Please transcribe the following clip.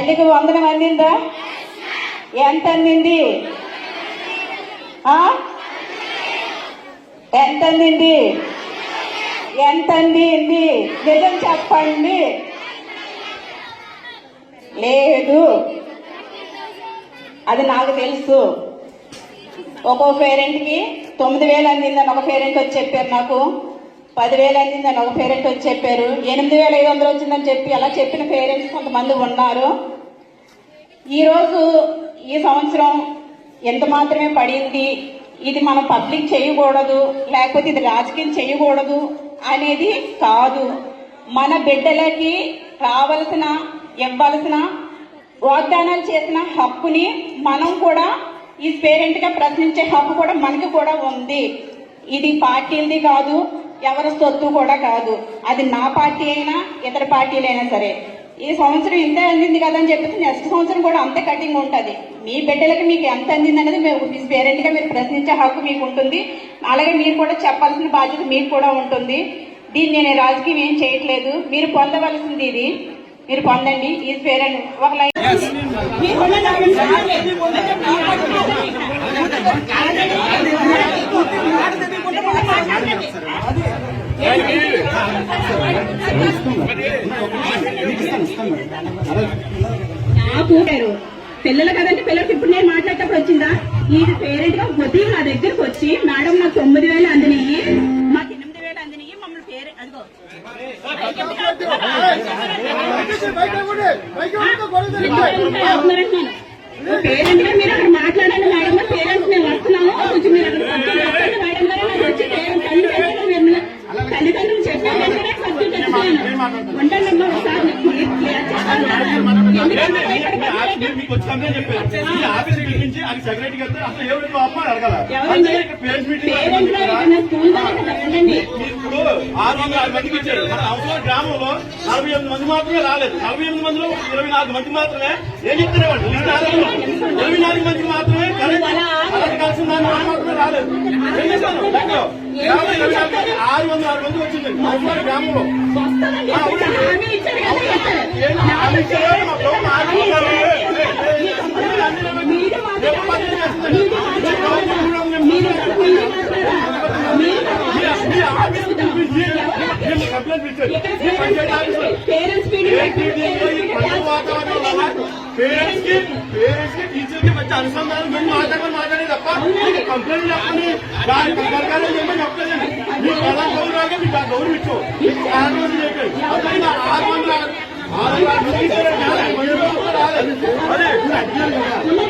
తల్లికి వందనం అందిందా? ఎంత అందింది? ఎంత అందింది? ఎంత అందింది? నిజం చెప్పండి. లేదు, అది నాకు తెలుసు. ఒక్కో పేరెంట్కి 9,000 అందిందని ఒక పేరెంట్ వచ్చి చెప్పారు, నాకు 10,000 అందిందని ఒక పేరెంట్ వచ్చి చెప్పారు, 8,500 వచ్చిందని చెప్పి అలా చెప్పిన పేరెంట్స్ కొంతమంది ఉన్నారు. ఈరోజు ఈ సంవత్సరం ఎంత మాత్రమే పడింది, ఇది మనం పబ్లిక్ చేయకూడదు, లేకపోతే ఇది రాజకీయం చేయకూడదు అనేది కాదు. మన బిడ్డలకి రావాల్సిన ఇవ్వాల్సిన వాగ్దానాలు చేసిన హక్కుని మనం కూడా ఈ పేరెంట్ గా ప్రశ్నించే హక్కు కూడా మనకి కూడా ఉంది. ఇది పార్టీలది కాదు, ఎవరి సొత్తు కూడా కాదు. అది నా పార్టీ అయినా ఇతర పార్టీలైనా సరే. ఈ సంవత్సరం ఇంత అందింది కదా అని చెప్పేసి నెక్స్ట్ సంవత్సరం కూడా అంతే కటింగ్ ఉంటుంది. మీ బిడ్డలకి మీకు ఎంత అందింది అనేది మీ పేరెంట్ గా మీరు ప్రశ్నించే హక్కు మీకు ఉంటుంది. అలాగే మీరు కూడా చెప్పాల్సిన బాధ్యత మీకు కూడా ఉంటుంది. దీన్ని నేను రాజకీయం ఏం చేయట్లేదు. మీరు పొందవలసింది ఇది, మీరు పొందండి. ఈ పేరెంట్ ఒక లైన్ నాకు పిల్లలు కదంటే పిల్లలకి ఇప్పుడు నేను మాట్లాడేటప్పుడు వచ్చిందా? ఈ పేరెంట్ గా ఉదయం నా దగ్గరకు వచ్చి మేడం నాకు 9,000 అందినయ్యి, మాకు 8,000 అందినయ్యి, మమ్మల్ని పేరెంట్ అదిగో పేరెంట్ గా మీరు అక్కడ మాట్లాడండి మేడం, పేరెంట్స్ మేము వస్తున్నాము, కొంచెం మీరు అక్కడ చెప్పండి మేడం గారు. నాకు వచ్చి తల్లిదండ్రులు చెప్పాను ఉంటాను ఒకసారి గ్రామంలో 48 మంది మాత్రమే రాలేదు. 48 మందిలో 24 మంది మాత్రమే ఏం చెప్తున్నాడు? 24 మంది మాత్రమే కలిసి మాత్రమే రాలేదు. ఏం చేశాను? 606 మంది వచ్చింది గ్రామంలో. పేరెంట్స్ కి టీచర్ కి మంచి అనుసంధానం మేము మాట్లాడే తప్ప కంప్లైంట్ చెప్పండి, దాని ప్రకారం చెప్పండి చెప్పలేదండి. మీకు ఎలా గౌరవంగా మీకు ఆ గౌరవం ఇచ్చు అదే